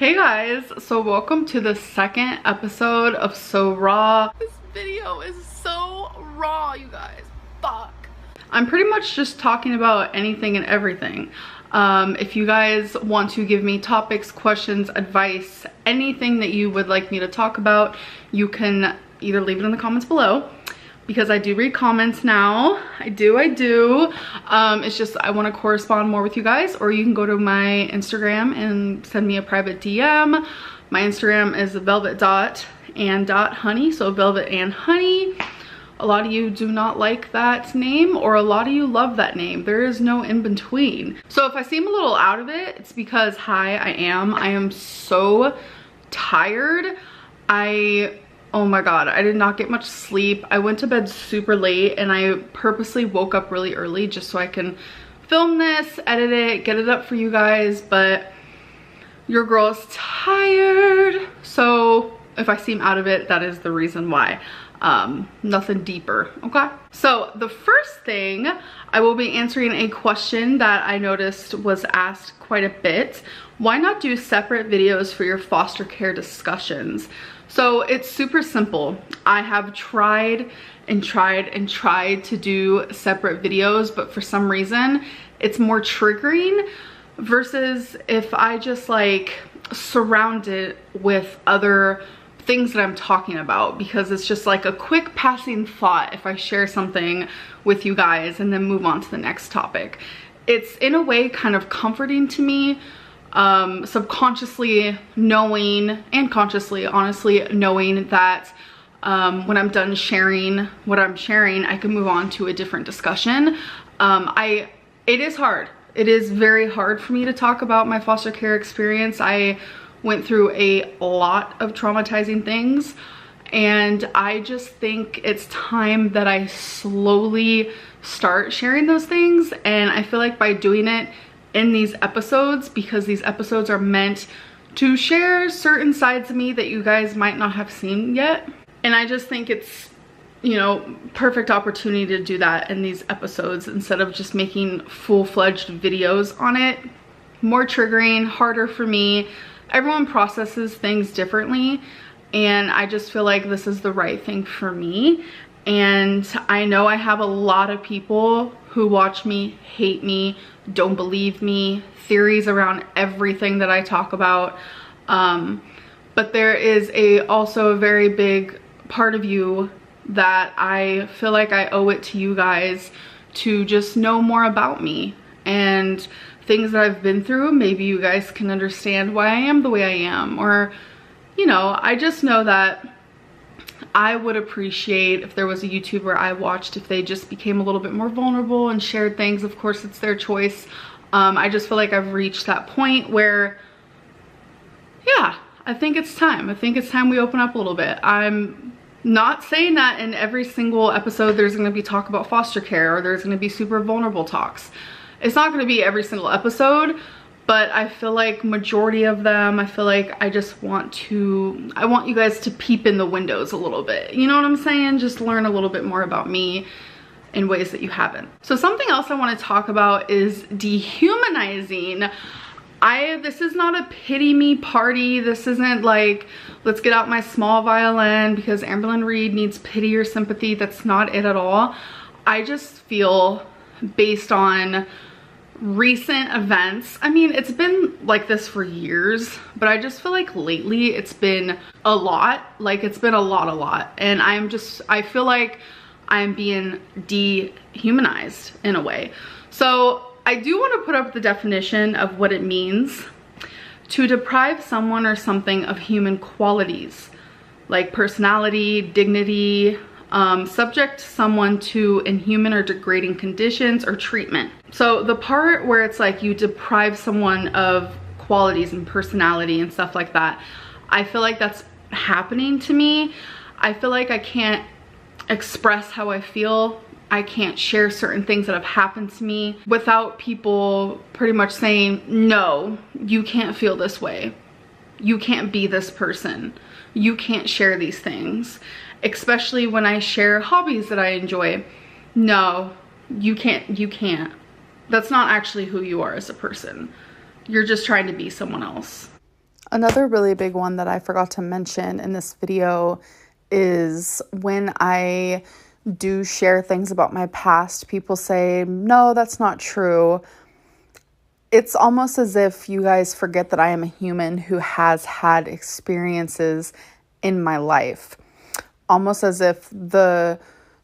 Hey guys, so welcome to the second episode of So Raw. This video is so raw, you guys. Fuck. I'm pretty much just talking about anything and everything. If you guys want to give me topics, questions, advice, anything that you would like me to talk about, you can either leave it in the comments below, because I do read comments now. I do. It's just I want to correspond more with you guys, or you can go to my Instagram and send me a private DM. My Instagram is velvet.and.honey, so velvet and honey. A lot of you do not like that name, or a lot of you love that name. There is no in between. So if I seem a little out of it, it's because I am so tired. Oh my god, I did not get much sleep. I went to bed super late and I purposely woke up really early just so I can film this, edit it, get it up for you guys, but your girl is tired. So if I seem out of it, that is the reason why. Nothing deeper, okay? So the first thing, I will be answering a question that I noticed was asked quite a bit. Why not do separate videos for your foster care discussions? So it's super simple. I have tried to do separate videos, but for some reason it's more triggering versus if I just like surround it with other things that I'm talking about, because it's just like a quick passing thought if I share something with you guys and then move on to the next topic. It's in a way kind of comforting to me, subconsciously knowing and consciously honestly knowing that when I'm done sharing what I'm sharing, I can move on to a different discussion. It is hard. It is very hard for me to talk about my foster care experience. I went through a lot of traumatizing things, and I just think it's time that I slowly start sharing those things. And I feel like by doing it in these episodes, because these episodes are meant to share certain sides of me that you guys might not have seen yet, and I just think it's, you know, perfect opportunity to do that in these episodes instead of just making full-fledged videos on it. More triggering, harder for me. Everyone processes things differently, and I just feel like this is the right thing for me. And I know I have a lot of people who watch me, hate me, don't believe me, theories around everything that I talk about. But there is also a very big part of you that I feel like I owe it to you guys to just know more about me and things that I've been through. Maybe you guys can understand why I am the way I am, or, you know, I just know that I would appreciate if there was a YouTuber I watched, if they just became a little bit more vulnerable and shared things. Of course, it's their choice. I just feel like I've reached that point where, yeah, I think it's time. I think it's time we open up a little bit. I'm not saying that in every single episode there's going to be talk about foster care or there's going to be super vulnerable talks. It's not going to be every single episode, but I feel like majority of them, I feel like I want you guys to peep in the windows a little bit. You know what I'm saying? Just learn a little bit more about me in ways that you haven't. So something else I want to talk about is dehumanizing. This is not a pity me party. This isn't like, let's get out my small violin because Amberlynn Reed needs pity or sympathy. That's not it at all. I just feel, based on recent events, I mean, it's been like this for years, but I just feel like lately it's been a lot. Like, it's been a lot. And I feel like I'm being dehumanized in a way. So I do want to put up the definition of what it means to deprive someone or something of human qualities like personality, dignity, subject someone to inhuman or degrading conditions or treatment. So the part where it's like you deprive someone of qualities and personality and stuff like that, I feel like that's happening to me. I feel like I can't express how I feel. I can't share certain things that have happened to me without people pretty much saying, no, you can't feel this way. You can't be this person. You can't share these things. Especially when I share hobbies that I enjoy. No, you can't. That's not actually who you are as a person. You're just trying to be someone else. Another really big one that I forgot to mention in this video is when I do share things about my past, people say, no, that's not true. It's almost as if you guys forget that I am a human who has had experiences in my life. Almost as if the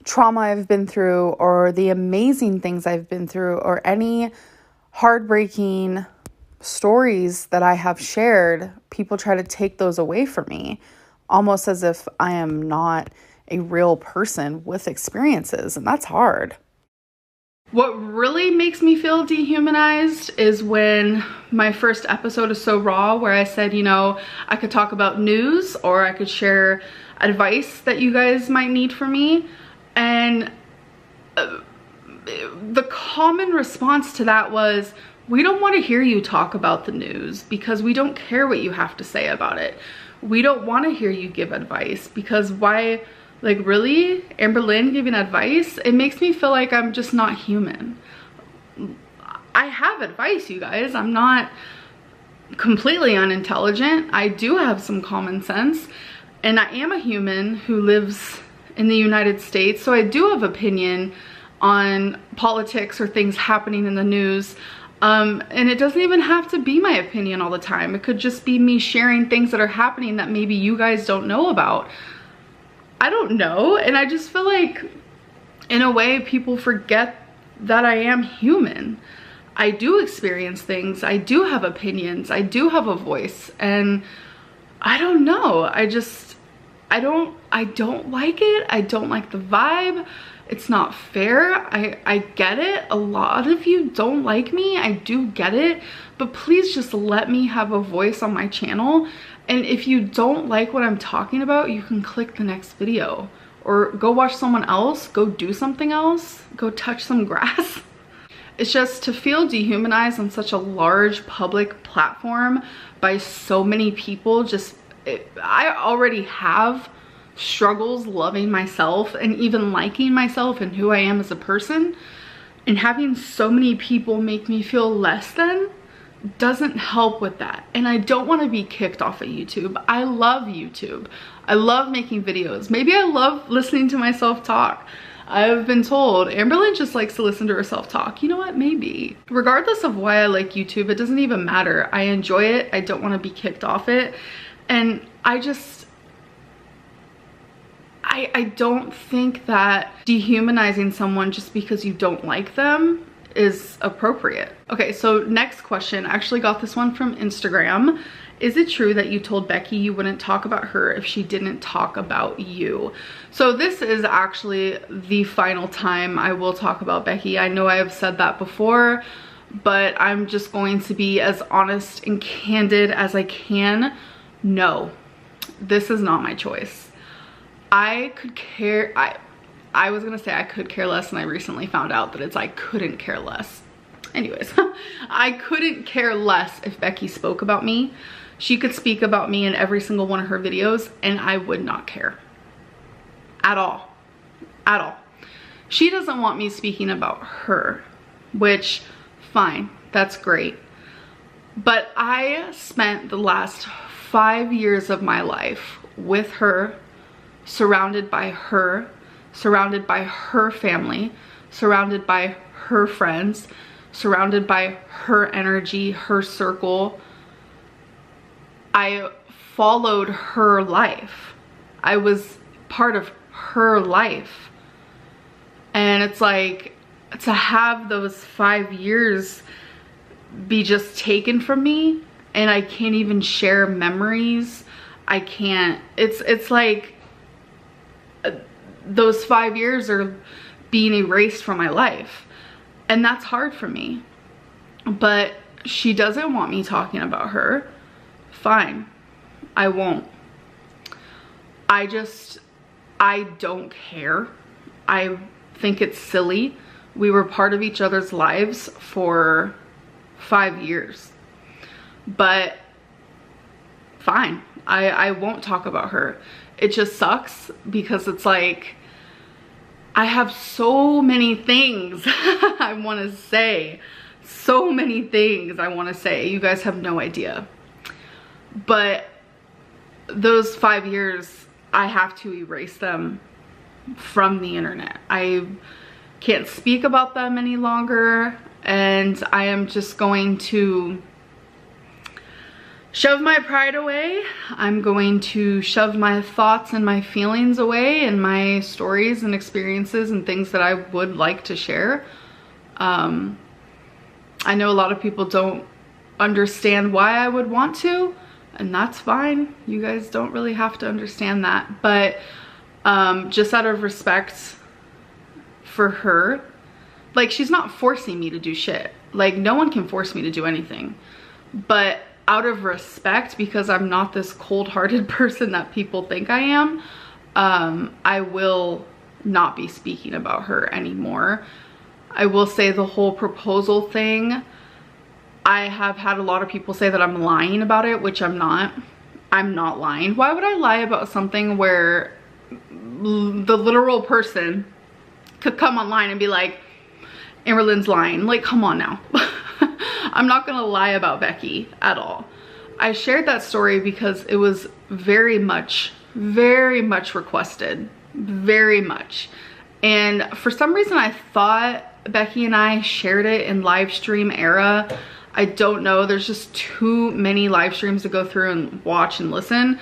trauma I've been through or the amazing things I've been through or any heartbreaking stories that I have shared, people try to take those away from me, almost as if I am not a real person with experiences, and that's hard. What really makes me feel dehumanized is when my first episode is so raw, where I said, you know, I could talk about news or I could share advice that you guys might need from me. And the common response to that was, we don't want to hear you talk about the news because we don't care what you have to say about it. We don't want to hear you give advice because why, like, really? Amber Lynn giving advice? It makes me feel like I'm just not human. I have advice, you guys. I'm not completely unintelligent. I do have some common sense, and I am a human who lives in the United States, so I do have opinion on politics or things happening in the news. And it doesn't even have to be my opinion all the time. It could just be me sharing things that are happening that maybe you guys don't know about. I don't know. And I just feel like, in a way, people forget that I am human. I do experience things. I do have opinions. I do have a voice. And I don't know. I don't like it. I don't like the vibe. It's not fair. I get it. A lot of you don't like me. I do get it. But please just let me have a voice on my channel. And if you don't like what I'm talking about, you can click the next video or go watch someone else, go do something else, go touch some grass. It's just to feel dehumanized on such a large public platform by so many people. I already have struggles loving myself and even liking myself and who I am as a person, and having so many people make me feel less than doesn't help with that. And I don't want to be kicked off of YouTube. I love YouTube. I love making videos. Maybe I love listening to myself talk. I've been told Amberlynn just likes to listen to herself talk. You know what? Maybe. Regardless of why I like YouTube, it doesn't even matter. I enjoy it. I don't want to be kicked off it. And I don't think that dehumanizing someone just because you don't like them is appropriate. Okay, so next question. I actually got this one from Instagram. Is it true that you told Becky you wouldn't talk about her if she didn't talk about you? So this is actually the final time I will talk about Becky. I know I have said that before, but I'm just going to be as honest and candid as I can. No, this is not my choice. I was gonna say I could care less, and I recently found out that it's I couldn't care less. Anyways, I couldn't care less if Becky spoke about me. She could speak about me in every single one of her videos and I would not care. At all. At all. She doesn't want me speaking about her, which, fine, that's great. But I spent the last 5 years of my life with her, surrounded by her family, surrounded by her friends, surrounded by her energy, her circle. I followed her life. I was part of her life. And it's like, to have those 5 years be just taken from me, and I can't even share memories. I can't, it's like, those 5 years are being erased from my life, and that's hard for me. But she doesn't want me talking about her. Fine, I won't. I don't care. I think it's silly. We were part of each other's lives for 5 years, but fine, I won't talk about her. It just sucks because it's like, I have so many things I want to say. So many things I want to say. You guys have no idea. but those 5 years, I have to erase them from the internet. I can't speak about them any longer, and I am just going to shove my pride away. I'm going to shove my thoughts and my feelings away, and my stories and experiences and things that I would like to share. I know a lot of people don't understand why I would want to, and that's fine. You guys don't really have to understand that, but just out of respect for her, like, she's not forcing me to do shit. Like, no one can force me to do anything, but out of respect, because I'm not this cold-hearted person that people think I am, I will not be speaking about her anymore. I will say the whole proposal thing, I have had a lot of people say that I'm lying about it, which I'm not. I'm not lying. Why would I lie about something where the literal person could come online and be like, Amberlynn's lying? Like, come on now. I'm not gonna lie about Becky at all. I shared that story because it was very much requested, very much. And for some reason I thought Becky and I shared it in live stream era. I don't know, there's just too many live streams to go through and watch and listen.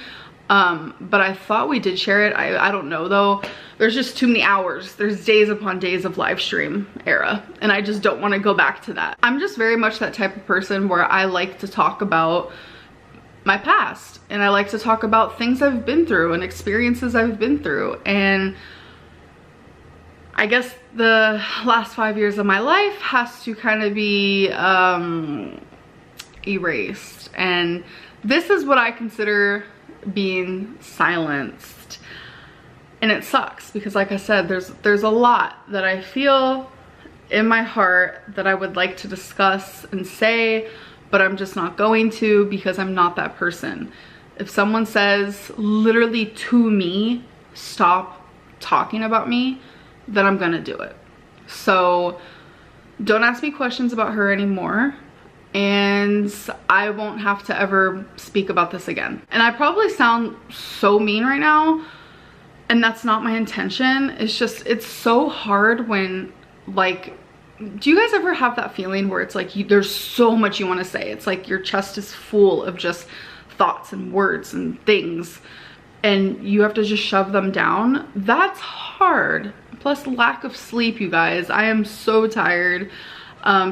But I thought we did share it. I don't know though. There's just too many hours. There's days upon days of live stream era, and I just don't want to go back to that. I'm just very much that type of person where I like to talk about my past, and I like to talk about things I've been through and experiences I've been through. And I guess the last 5 years of my life has to kind of be erased, and this is what I consider being silenced. And it sucks because, like I said, there's a lot that I feel in my heart that I would like to discuss and say, but I'm just not going to, because I'm not that person. If someone says literally to me, stop talking about me, then I'm gonna do it. So don't ask me questions about her anymore, and I won't have to ever speak about this again. And I probably sound so mean right now, and that's not my intention. It's just, it's so hard when, like, do you guys ever have that feeling where it's like there's so much you want to say? It's like your chest is full of just thoughts and words and things, and you have to just shove them down. That's hard. Plus lack of sleep, you guys. I am so tired.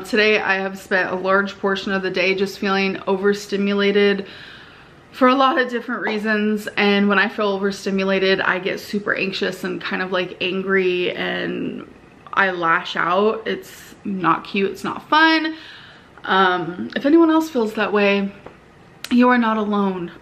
Today I have spent a large portion of the day just feeling overstimulated for a lot of different reasons, and when I feel overstimulated I get super anxious and kind of like angry, and I lash out. It's not cute, it's not fun. If anyone else feels that way, you are not alone.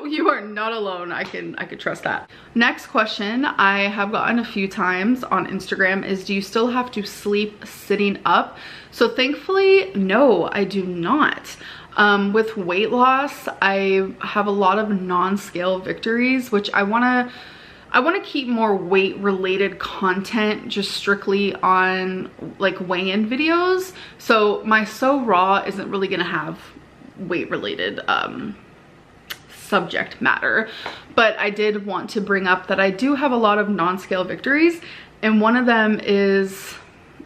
You are not alone. I could trust that. Next question I have gotten a few times on Instagram is, do you still have to sleep sitting up? So thankfully, no, I do not. With weight loss, I have a lot of non-scale victories, which I want to keep more weight related content just strictly on like weigh-in videos. So my So Raw isn't really gonna have weight related subject matter, but I did want to bring up that I do have a lot of non-scale victories, and one of them is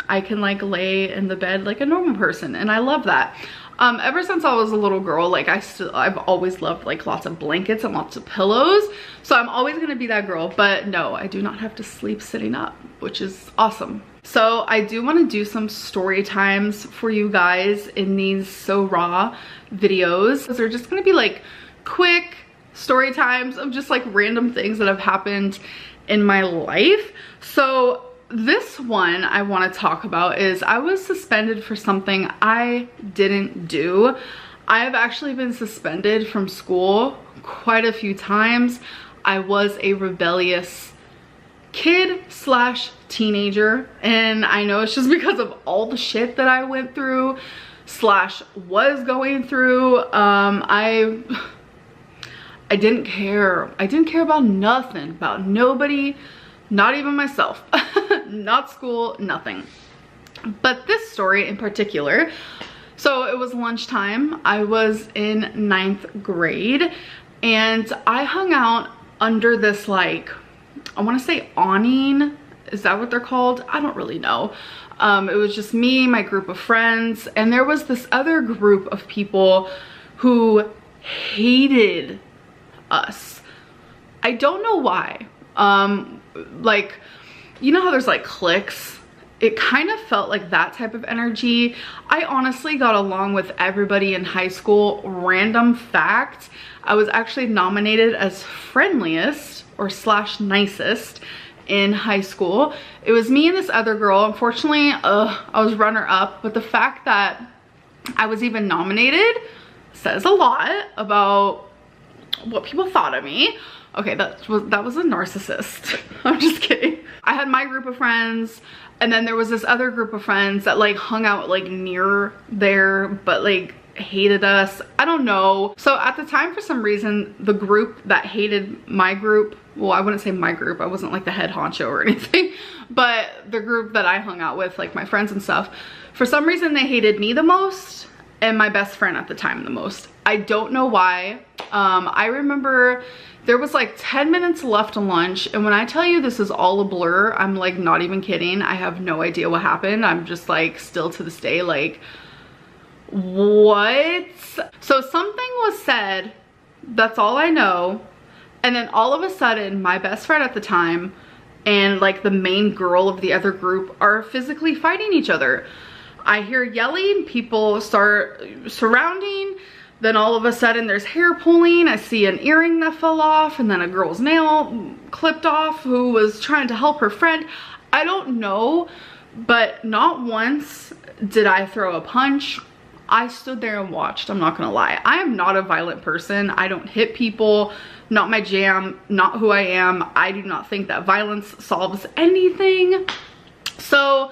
I can like lay in the bed like a normal person, and I love that. Ever since I was a little girl, like I've always loved like lots of blankets and lots of pillows, so I'm always gonna be that girl. But no, I do not have to sleep sitting up, which is awesome. So I do want to do some story times for you guys in these So Raw videos. They're just gonna be like quick story times of just like random things that have happened in my life. So this one I want to talk about is I was suspended for something I didn't do. I have actually been suspended from school quite a few times. I was a rebellious kid slash teenager, and I know it's just because of all the shit that I went through slash was going through. I didn't care. I didn't care about nothing, about nobody, not even myself, not school, nothing. But this story in particular, So it was lunchtime. I was in 9th grade and I hung out under this, like, I want to say awning. Is that what they're called? I don't really know. It was just me, my group of friends, and there was this other group of people who hated us. I don't know why. Like, you know how there's like cliques? It kind of felt like that type of energy. I honestly got along with everybody in high school. Random fact, I was actually nominated as friendliest or slash nicest in high school. It was me and this other girl. Unfortunately, I was runner up, but the fact that I was even nominated says a lot about what people thought of me. Okay, that was a narcissist. I'm just kidding. I had my group of friends, and then there was this other group of friends that like hung out like near there, but like hated us. I don't know. So at the time, for some reason, the group that hated my group, well, I wouldn't say my group, I wasn't like the head honcho or anything, but the group that I hung out with, like my friends and stuff, for some reason they hated me the most and my best friend at the time the most. I don't know why. I remember there was like 10 minutes left to lunch, and when I tell you this is all a blur, I'm like not even kidding. I have no idea what happened. I'm just like still to this day like, what? So something was said, that's all I know, and then all of a sudden my best friend at the time and like the main girl of the other group are physically fighting each other. I hear yelling, people start surrounding, then all of a sudden there's hair pulling. I see an earring that fell off, and then a girl's nail clipped off who was trying to help her friend. I don't know, but not once did I throw a punch. I stood there and watched, I'm not gonna lie. I am not a violent person. I don't hit people, not my jam, not who I am. I do not think that violence solves anything. So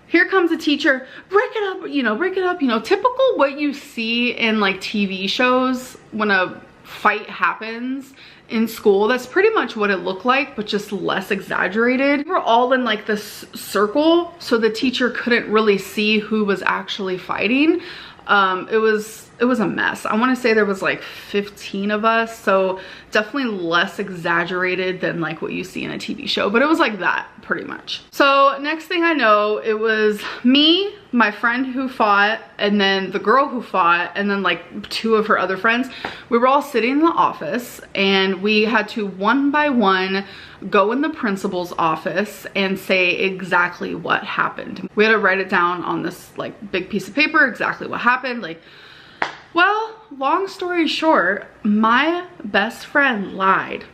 here comes a teacher, break it up, you know, typical what you see in like TV shows when a fight happens in school. That's pretty much what it looked like, but just less exaggerated. We were all in like this circle, so the teacher couldn't really see who was actually fighting. It was a mess. I want to say there was like 15 of us, so definitely less exaggerated than like what you see in a TV show, but it was like that pretty much. So next thing I know, it was me, my friend who fought, and then the girl who fought, and then like 2 of her other friends. We were all sitting in the office, and we had to one by one go in the principal's office and say exactly what happened. We had to write it down on this like big piece of paper, exactly what happened. Like, well, long story short, my best friend lied.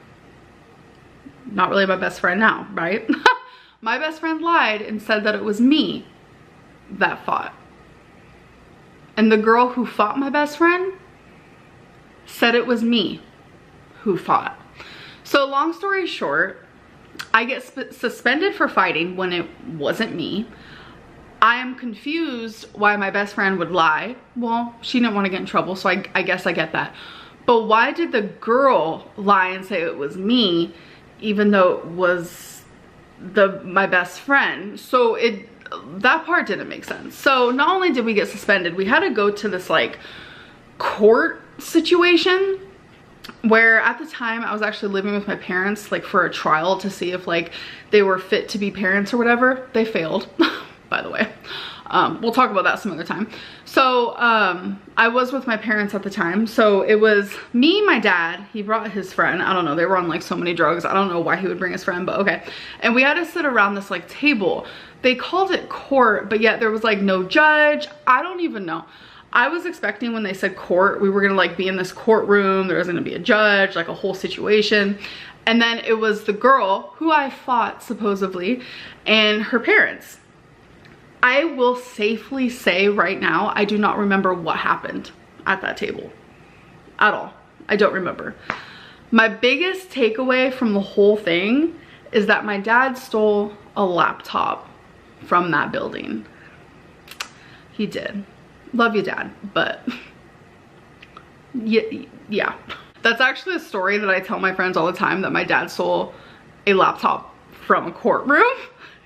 Not really my best friend now, right? My best friend lied and said that it was me that fought. And the girl who fought my best friend said it was me who fought. So long story short, I get suspended for fighting when it wasn't me. I am confused why my best friend would lie. Well, she didn't want to get in trouble, so I guess I get that. But why did the girl lie and say it was me, even though it was my best friend? So that part didn't make sense. So not only did we get suspended, we had to go to this like court situation where at the time I was actually living with my parents, like for a trial to see if like they were fit to be parents or whatever. They failed. By the way. We'll talk about that some other time. So I was with my parents at the time. So it was me, my dad, he brought his friend. I don't know, they were on like so many drugs. I don't know why he would bring his friend, but okay. And we had to sit around this like table. They called it court, but yet there was like no judge. I don't even know. I was expecting when they said court, we were gonna like be in this courtroom. There was gonna be a judge, like a whole situation. And then it was the girl who I fought supposedly and her parents. I will safely say right now, I do not remember what happened at that table at all. I don't remember. My biggest takeaway from the whole thing is that my dad stole a laptop from that building. He did. Love you, Dad, but yeah. That's actually a story that I tell my friends all the time, that my dad stole a laptop from a courtroom,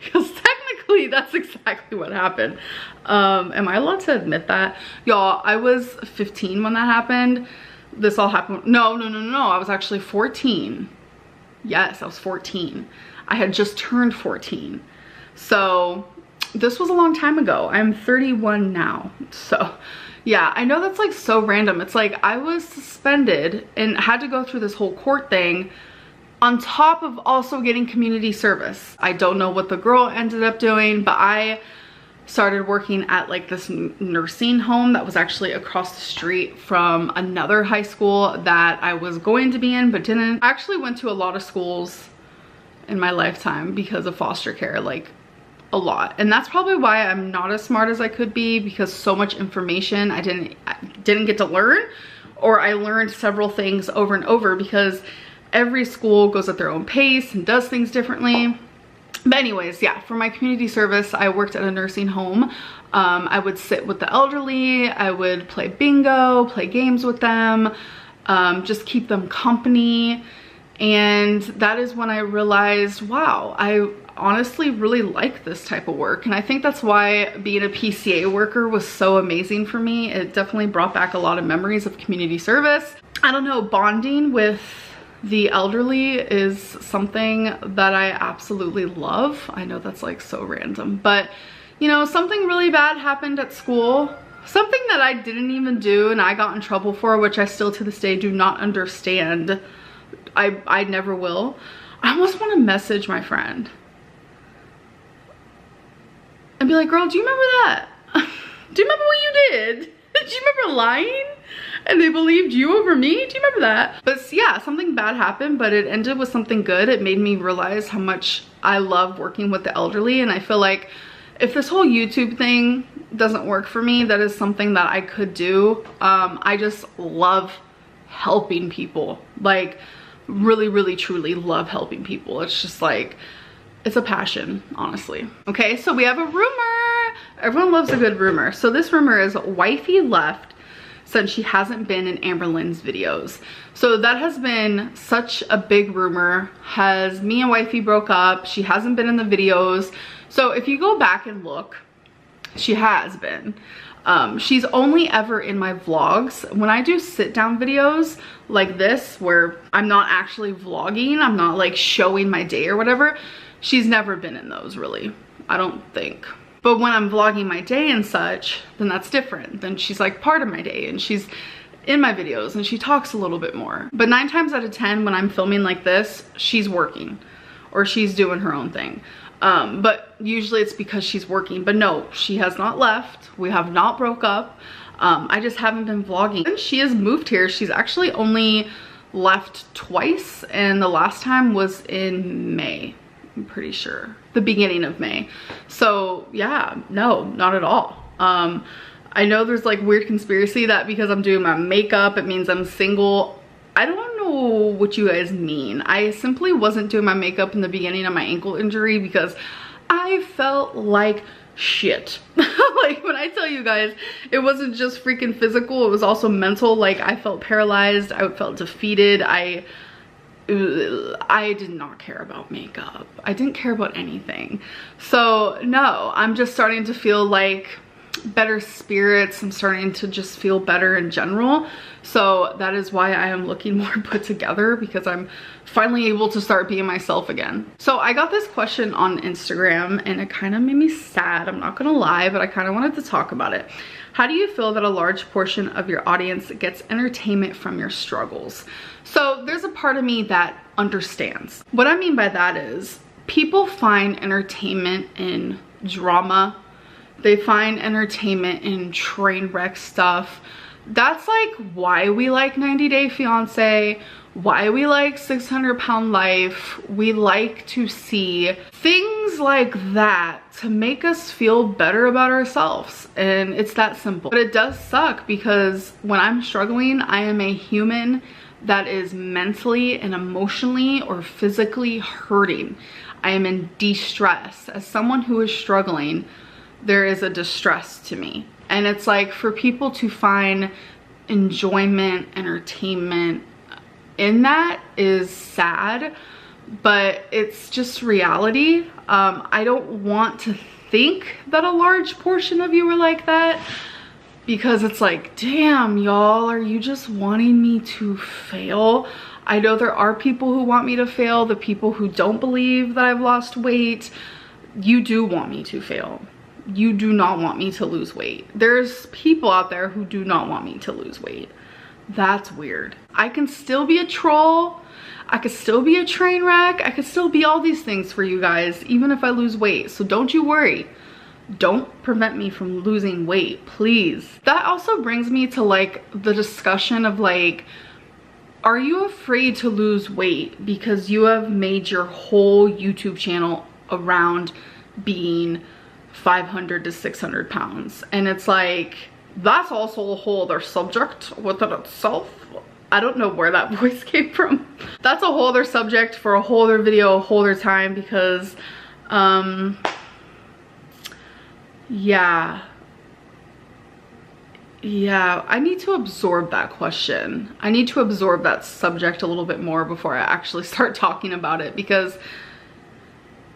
because technically that's exactly what happened. Am I allowed to admit that? Y'all, I was 15 when that happened. This all happened. No. I was actually 14. Yes, I was 14. I had just turned 14. So this was a long time ago. I'm 31 now. So yeah, I know that's like so random. It's like I was suspended and had to go through this whole court thing on top of also getting community service. I don't know what the girl ended up doing, but I started working at like this nursing home that was actually across the street from another high school that I was going to be in but didn't. I actually went to a lot of schools in my lifetime because of foster care, like a lot. And that's probably why I'm not as smart as I could be, because so much information I didn't get to learn, or I learned several things over and over because every school goes at their own pace and does things differently. But anyways, yeah, for my community service, I worked at a nursing home. I would sit with the elderly, I would play bingo, play games with them, just keep them company. And that is when I realized, wow, I honestly really like this type of work. And I think that's why being a PCA worker was so amazing for me. It definitely brought back a lot of memories of community service. I don't know, bonding with the elderly is something that I absolutely love. I know that's like so random, but you know, something really bad happened at school, something that I didn't even do and I got in trouble for, which I still to this day do not understand. I never will. I almost want to message my friend and be like, girl, do you remember that? Do you remember what you did? Do you remember lying? And they believed you over me? Do you remember that? But yeah, something bad happened, but it ended with something good. It made me realize how much I love working with the elderly. And I feel like if this whole YouTube thing doesn't work for me, that is something that I could do. I just love helping people. Like really, really, truly love helping people. It's just like, it's a passion, honestly. Okay, so we have a rumor. Everyone loves a good rumor. So this rumor is wifey left since she hasn't been in Amber Lynn's videos. So that has been such a big rumor. Has me and wifey broke up. She hasn't been in the videos. So if you go back and look, she has been. She's only ever in my vlogs. When I do sit down videos like this, where I'm not actually vlogging, I'm not like showing my day or whatever, she's never been in those really, I don't think. But when I'm vlogging my day and such, then that's different. Then she's like part of my day and she's in my videos and she talks a little bit more. But 9 times out of 10 when I'm filming like this, she's working or she's doing her own thing. But usually it's because she's working. But no, she has not left. We have not broke up. I just haven't been vlogging. And she has moved here. She's actually only left twice, and the last time was in May, I'm pretty sure. The beginning of May. So yeah, no, not at all. I know there's like weird conspiracy that because I'm doing my makeup, it means I'm single. I don't know what you guys mean. I simply wasn't doing my makeup in the beginning of my ankle injury because I felt like shit. Like when I tell you guys, it wasn't just freaking physical, it was also mental. Like I felt paralyzed, I felt defeated. I did not care about makeup. I didn't care about anything. So no, I'm just starting to feel like better spirits. I'm starting to just feel better in general. So that is why I am looking more put together, because I'm finally able to start being myself again. So I got this question on Instagram and it kind of made me sad. I'm not gonna lie, but I kind of wanted to talk about it. How do you feel that a large portion of your audience gets entertainment from your struggles? So there's a part of me that understands. What I mean by that is people find entertainment in drama. They find entertainment in train wreck stuff. That's like why we like 90 Day Fiancé, why we like 600 Pound Life. We like to see things like that to make us feel better about ourselves. And it's that simple. But it does suck because when I'm struggling, I am a human that is mentally and emotionally or physically hurting. I am in distress. As someone who is struggling, there is a distress to me. And it's like for people to find enjoyment, entertainment in that is sad, but it's just reality. I don't want to think that a large portion of you are like that, because it's like, damn, y'all, are you just wanting me to fail? I know there are people who want me to fail, the people who don't believe that I've lost weight. You do want me to fail. You do not want me to lose weight. There's people out there who do not want me to lose weight. That's weird. I can still be a troll. I could still be a train wreck. I could still be all these things for you guys, even if I lose weight. So don't you worry. Don't prevent me from losing weight, please. That also brings me to like the discussion of like, are you afraid to lose weight because you have made your whole YouTube channel around being 500 to 600 pounds? And it's like, that's also a whole other subject within itself. I don't know where that voice came from. That's a whole other subject for a whole other video, a whole other time, because yeah, I need to absorb that question. I need to absorb that subject a little bit more before I actually start talking about it, because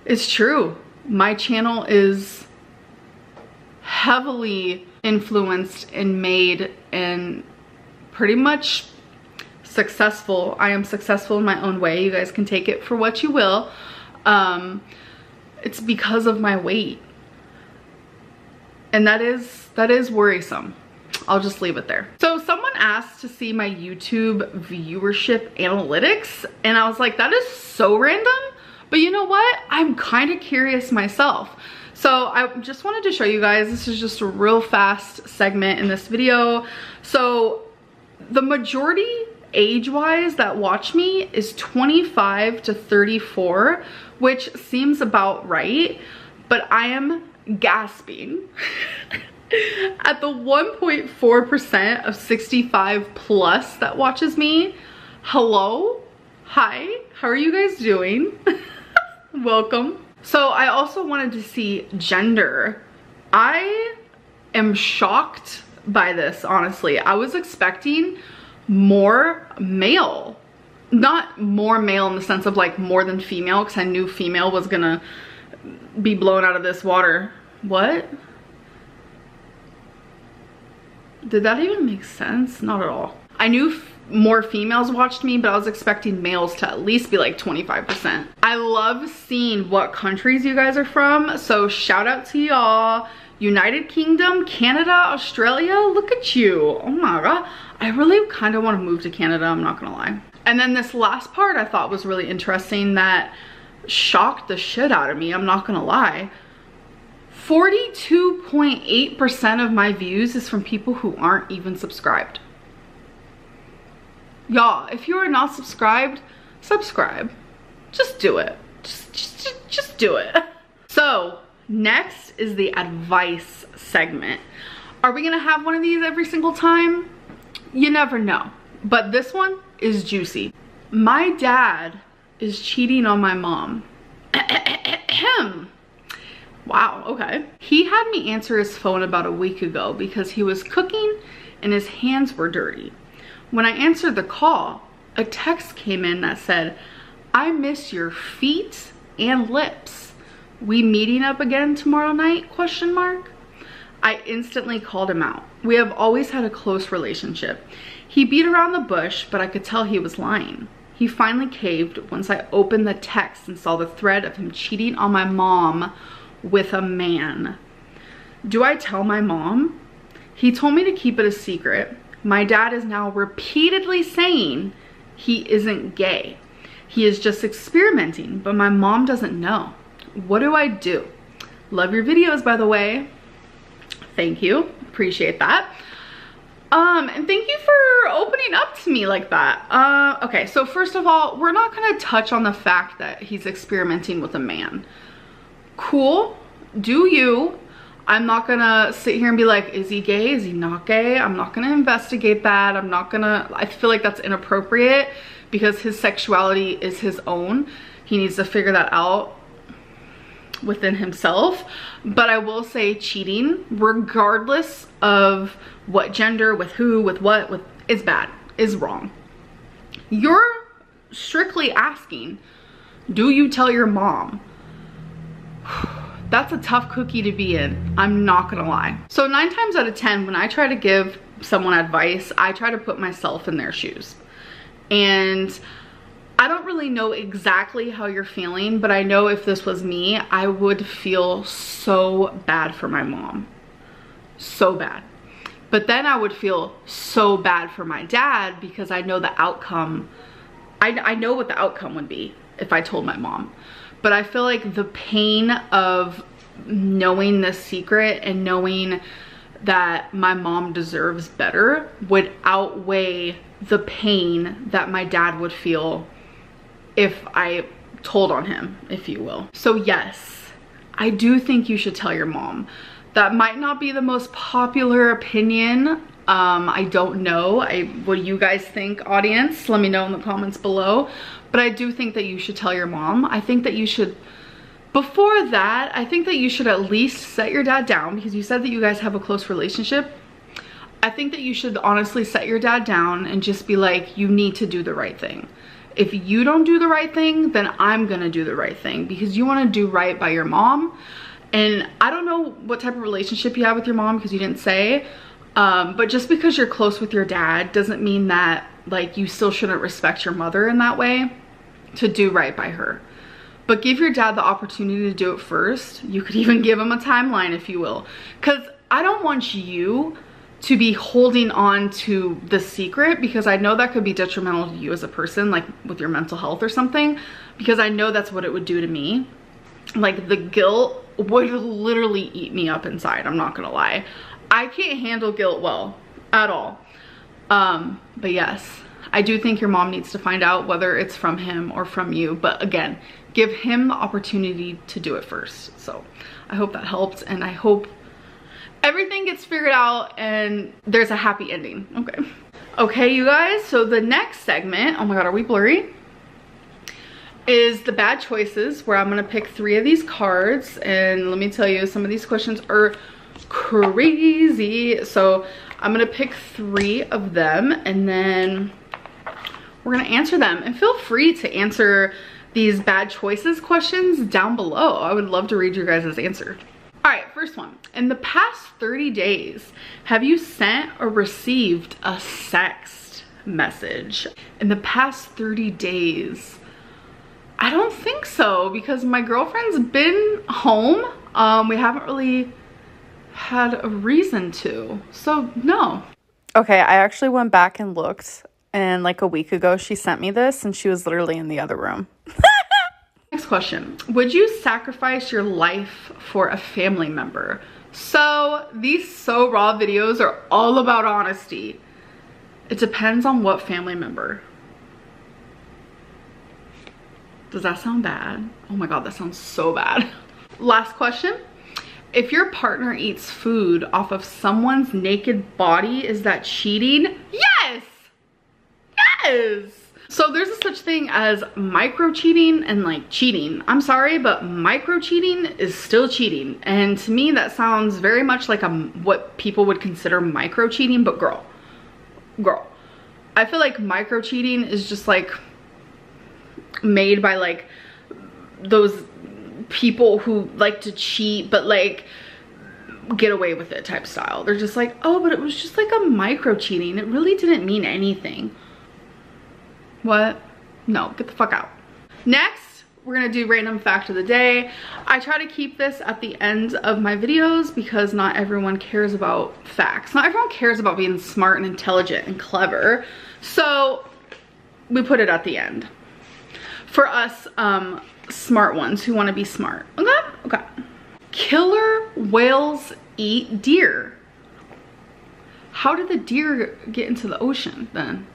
it's true. My channel is heavily influenced and made and pretty much successful. I am successful in my own way. You guys can take it for what you will. It's because of my weight. And that is worrisome. I'll just leave it there. So someone asked to see my YouTube viewership analytics, and I was like, that is so random. But you know what? I'm kind of curious myself. So I just wanted to show you guys, this is just a real fast segment in this video. So the majority age-wise that watch me is 25 to 34, which seems about right, but I am gasping at the 1.4% of 65 plus that watches me. Hello? Hi, how are you guys doing? Welcome. So I also wanted to see gender. I am shocked by this, honestly. I was expecting more male. Not more male in the sense of like more than female, because I knew female was gonna be blown out of this water. What? Did that even make sense? Not at all. I knew more females watched me, but I was expecting males to at least be like 25%. I love seeing what countries you guys are from, so shout out to y'all. United Kingdom, Canada, Australia, look at you. Oh my god, I really kind of want to move to Canada, I'm not gonna lie. And then this last part I thought was really interesting that shocked the shit out of me, I'm not gonna lie. 42.8% of my views is from people who aren't even subscribed. Y'all, if you are not subscribed, subscribe. Just do it. Just do it. So next is the advice segment. Are we gonna have one of these every single time? You never know, but this one is juicy. My dad is cheating on my mom. Wow, okay. He had me answer his phone about a week ago because he was cooking and his hands were dirty. When I answered the call, a text came in that said, "I miss your feet and lips. We meeting up again tomorrow night?" ? I instantly called him out. We have always had a close relationship. He beat around the bush, but I could tell he was lying. He finally caved once I opened the text and saw the thread of him cheating on my mom with a man. Do I tell my mom? He told me to keep it a secret. My dad is now repeatedly saying he isn't gay. He is just experimenting, but my mom doesn't know. What do I do? Love your videos, by the way. Thank you, appreciate that. And thank you for opening up to me like that. Okay, so first of all, we're not gonna touch on the fact that he's experimenting with a man. Cool, do you. I'm not gonna sit here and be like, is he gay, is he not gay? I'm not gonna investigate that. I feel like that's inappropriate because his sexuality is his own. He needs to figure that out within himself. But I will say cheating, regardless of what gender, with who, with what, is bad, is wrong. You're strictly asking, do you tell your mom? That's a tough cookie to be in, I'm not gonna lie. So 9 times out of 10, when I try to give someone advice, I try to put myself in their shoes. And I don't really know exactly how you're feeling, but I know if this was me, I would feel so bad for my mom. So bad. But then I would feel so bad for my dad because I know the outcome. I know what the outcome would be if I told my mom. But I feel like the pain of knowing this secret and knowing that my mom deserves better would outweigh the pain that my dad would feel if I told on him, if you will. So yes, I do think you should tell your mom. That might not be the most popular opinion. I don't know. What do you guys think, audience? Let me know in the comments below. But I do think that you should tell your mom. I think that you should, before that, I think that you should at least set your dad down, because you said that you guys have a close relationship. I think that you should honestly set your dad down and just be like, you need to do the right thing. If you don't do the right thing, then I'm gonna do the right thing, because you wanna do right by your mom. And I don't know what type of relationship you have with your mom, because you didn't say, but just because you're close with your dad doesn't mean that like you still shouldn't respect your mother in that way to do right by her. But give your dad the opportunity to do it first. You could even give him a timeline, if you will, because I don't want you to be holding on to the secret, because I know that could be detrimental to you as a person, like with your mental health or something, because I know that's what it would do to me. Like the guilt would literally eat me up inside, I'm not gonna lie. I can't handle guilt well at all. But yes, I do think your mom needs to find out whether it's from him or from you, but again, give him the opportunity to do it first. So I hope that helped, and I hope everything gets figured out and there's a happy ending. Okay, you guys, so the next segment, oh my god, are we blurry? Is the bad choices, where I'm gonna pick 3 of these cards, and let me tell you, some of these questions are crazy. So I'm gonna pick 3 of them, and then we're gonna answer them. And feel free to answer these bad choices questions down below. I would love to read your guys' answer. All right, first one. In the past 30 days, have you sent or received a sext message? In the past 30 days, I don't think so, because my girlfriend's been home. We haven't really had a reason to, so no. Okay, I actually went back and looked, and like a week ago she sent me this, and she was literally in the other room. Next question. Would you sacrifice your life for a family member? So these So Raw videos are all about honesty. It depends on what family member. Does that sound bad? Oh my god, that sounds so bad. Last question. If your partner eats food off of someone's naked body, is that cheating? Yes! Yes! So there's a such thing as micro cheating and like cheating. I'm sorry, but micro cheating is still cheating. And to me, that sounds very much like what people would consider micro cheating, but girl, I feel like micro cheating is just like made by like those people who like to cheat but like get away with it type style. They're just like, oh, but it was just like a micro cheating, it really didn't mean anything. What? No, get the fuck out. Next, we're gonna do random fact of the day. I try to keep this at the end of my videos because not everyone cares about facts. Not everyone cares about being smart and intelligent and clever, so we put it at the end for us smart ones who want to be smart. Okay. Killer whales eat deer. How did the deer get into the ocean then?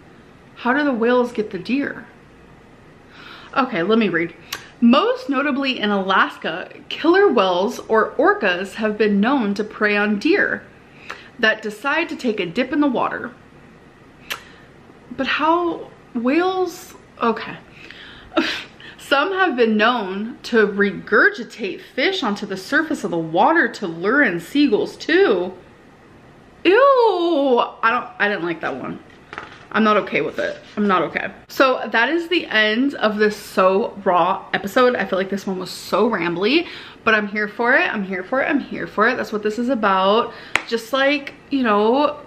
How do the whales get the deer? Okay, let me read. Most notably in Alaska, killer whales or orcas have been known to prey on deer that decide to take a dip in the water. But how whales, okay. Some have been known to regurgitate fish onto the surface of the water to lure in seagulls too. Ew, I didn't like that one. I'm not okay with it. I'm not okay. So that is the end of this so raw episode. I feel like this one was so rambly, but I'm here for it. I'm here for it. I'm here for it. That's what this is about. Just like, you know,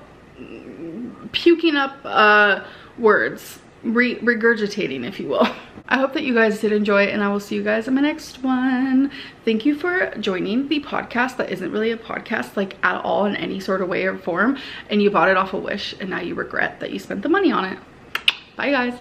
puking up words, regurgitating, if you will. I hope that you guys did enjoy it, and I will see you guys in my next one. Thank you for joining the podcast that isn't really a podcast like at all in any sort of way or form, and you bought it off a Wish and now you regret that you spent the money on it. Bye guys.